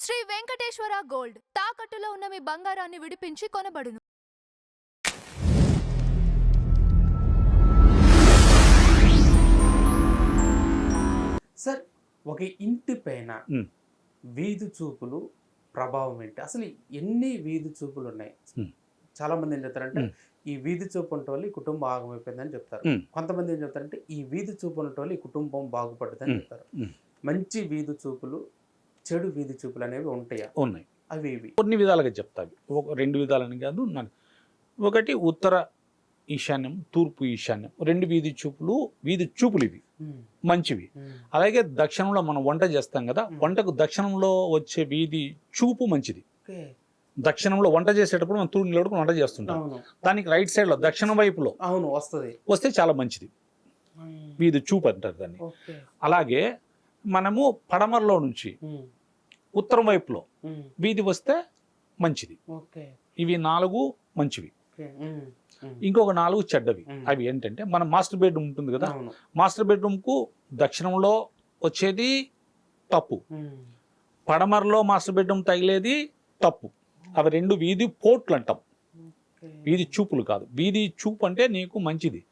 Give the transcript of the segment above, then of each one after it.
Shri Venkateswara gold తాకట్టులో ఉన్న మీ బంగారాన్ని విడిపించి కొనబడును. సార్, ఒక ఇంటి పైన వీధి చూపులు ప్రభావం ఏంటి? అసలు ఎన్ని వీధి చూపులు ఉన్నాయి? చాలా మంది ఏం చెప్తారంటే ఈ వీధి చూపు ఉండటం వల్ల ఈ కుటుంబం ఆగమైపోయిందని చెప్తారు. కొంతమంది ఏం చెప్తారంటే ఈ వీధి చూపు ఉండటం వల్ల ఈ కుటుంబం బాగుపడుతుందని చెప్తారు. మంచి వీధి చూపులు, చెడు వీధి చూపులు అనేవి ఉంటాయా? ఉన్నాయి. అవి ఇవి కొన్ని విధాలుగా చెప్తావి. రెండు విధాలని కాదు. ఒకటి ఉత్తర ఈశాన్యం, తూర్పు ఈశాన్యం, రెండు వీధి చూపులు ఇవి మంచివి. అలాగే దక్షిణంలో మనం వంట చేస్తాం కదా, వంటకు దక్షిణంలో వచ్చే వీధి చూపు మంచిది. దక్షిణంలో వంట చేసేటప్పుడు మనం తూర్పు నిలబడుకుని వంట చేస్తుంటాం. దానికి రైట్ సైడ్ లో దక్షిణ వైపులో వస్తే చాలా మంచిది. వీధి చూపు అంటారు దాన్ని. అలాగే మనము పడమరలో నుంచి ఉత్తరం వైపులో వీధి వస్తే మంచిది. ఇవి 4 మంచివి. ఇంకొక 4 చెడ్డవి. అవి ఏంటంటే మన మాస్టర్ బెడ్రూమ్ ఉంటుంది కదా, మాస్టర్ బెడ్రూమ్ కు దక్షిణంలో వచ్చేది తప్పు, పడమరలో మాస్టర్ బెడ్రూమ్ తగిలేది తప్పు. అవి 2 వీధి పోట్లు అంటాం, వీధి చూపులు కాదు. వీధి చూపు అంటే నీకు మంచిది,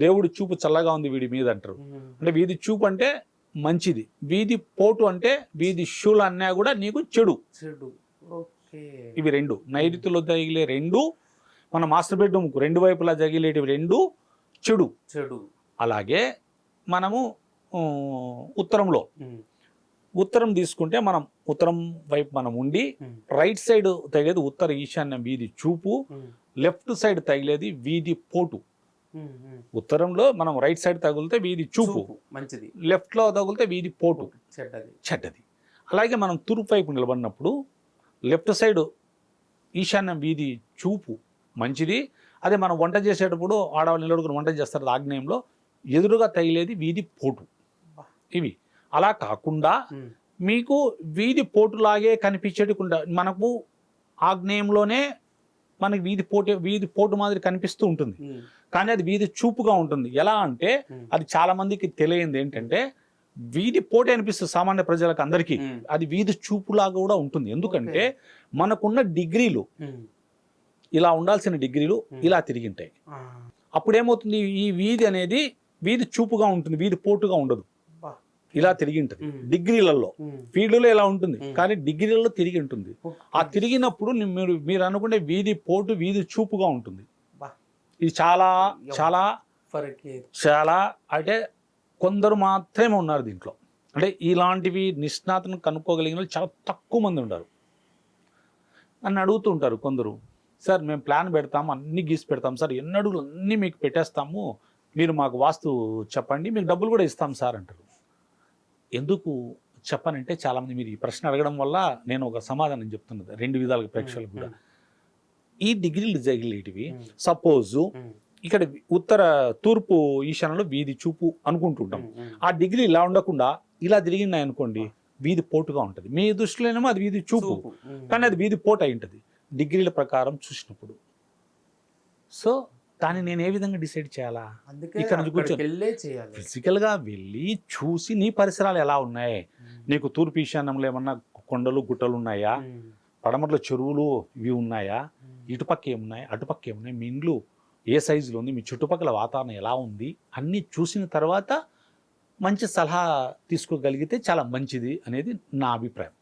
దేవుడి చూపు చల్లగా ఉంది వీడి మీద అంటారు. అంటే వీధి చూపు అంటే మంచిది. వీధి పోటు అంటే వీధి షూలు అన్నా కూడా నీకు చెడు. ఇవి 2 నైరుతిలో తగిలే 2, మన మాస్టర్ బెడ్రూమ్ 2 వైపులా తగిలేటివి 2 చెడు. అలాగే మనము ఉత్తరం తీసుకుంటే మనం ఉత్తరం వైపు మనం ఉండి రైట్ సైడ్ తగిలేది ఉత్తర ఈశాన్యం వీధి చూపు, లెఫ్ట్ సైడ్ తగిలేది వీధి పోటు. ఉత్తరంలో మనం రైట్ సైడ్ తగిలితే వీధి చూపు మంచిది, లెఫ్ట్ లో తగిలితే వీధి పోటు చెడ్డది. అలాగే మనం తూర్పు వైపు నిలబడినప్పుడు లెఫ్ట్ సైడ్ ఈశాన్యం వీధి చూపు మంచిది. అదే మనం వంట చేసేటప్పుడు ఆడవాళ్ళు నిలబడుకుని వంట చేస్తారు, ఆగ్నేయంలో ఎదురుగా తగిలేది వీధి పోటు. ఇవి అలా కాకుండా మీకు వీధి పోటులాగే కనిపించేటికుండా మనకు ఆగ్నేయంలోనే మనకి వీధి పోటు మాదిరి కనిపిస్తూ ఉంటుంది, కానీ అది వీధి చూపుగా ఉంటుంది. ఎలా అంటే అది చాలా మందికి తెలియంది ఏంటంటే వీధి పోటీ అనిపిస్తుంది సామాన్య ప్రజలకు అందరికీ, అది వీధి చూపులాగా కూడా ఉంటుంది. ఎందుకంటే మనకున్న డిగ్రీలు ఇలా ఉండాల్సిన డిగ్రీలు ఇలా తిరిగింటాయి. అప్పుడు ఏమవుతుంది, ఈ వీధి అనేది వీధి చూపుగా ఉంటుంది, వీధి పోటుగా ఉండదు, ఇలా తిరిగి ఉంటుంది. డిగ్రీలలో ఫీల్డ్లో ఇలా ఉంటుంది, కానీ డిగ్రీలలో తిరిగి ఉంటుంది. ఆ తిరిగినప్పుడు మీరు అనుకునే వీధి పోటు వీధి చూపుగా ఉంటుంది. ఇది చాలా చాలా చాలా అంటే కొందరు మాత్రమే ఉన్నారు దీంట్లో. అంటే ఇలాంటివి నిష్ణాతను కనుక్కోగలిగిన వాళ్ళు చాలా తక్కువ మంది ఉన్నారు. నన్ను అడుగుతూ ఉంటారు కొందరు, సార్ మేము ప్లాన్ పెడతాము, అన్ని గీసి పెడతాం సార్, ఎన్ని అడుగులు అన్నీ మీకు పెట్టేస్తాము, మీరు మాకు వాస్తు చెప్పండి, మీకు డబ్బులు కూడా ఇస్తాం సార్ అంటారు. ఎందుకు చెప్పనంటే చాలామంది మీరు ఈ ప్రశ్న అడగడం వల్ల నేను ఒక సమాధానం చెప్తున్నది 2 విధాలుగా ప్రేక్షకులకు కూడా. ఈ డిగ్రీలు తగిలేటివి సపోజు ఇక్కడ తూర్పు ఈశాన్యంలో వీధి చూపు అనుకుంటుంటాం, ఆ డిగ్రీ ఇలా ఉండకుండా ఇలా తిరిగినాయి అనుకోండి, వీధి పోటుగా ఉంటుంది. మీ దృష్టిలోనేమో అది వీధి చూపు, కానీ అది వీధి పోటు అయి ఉంటుంది డిగ్రీల ప్రకారం చూసినప్పుడు. సో దాన్ని నేను ఏ విధంగా డిసైడ్ చేయాలా? ఇక్కడ నుంచి కూర్చొని ఫిజికల్గా వెళ్ళి చూసి నీ పరిసరాలు ఎలా ఉన్నాయి, నీకు తూర్పు ఈశాన్యంలో ఏమన్నా కొండలు గుట్టలు ఉన్నాయా, పడమరలో చెరువులు ఇవి ఉన్నాయా, ఇటుపక్క ఏమున్నాయి అటుపక్క ఏమున్నాయి, మీ ఇండ్లు ఏ సైజులో ఉంది, మీ చుట్టుపక్కల వాతావరణం ఎలా ఉంది, అన్నీ చూసిన తర్వాత మంచి సలహా తీసుకోగలిగితే చాలా మంచిది అనేది నా అభిప్రాయం.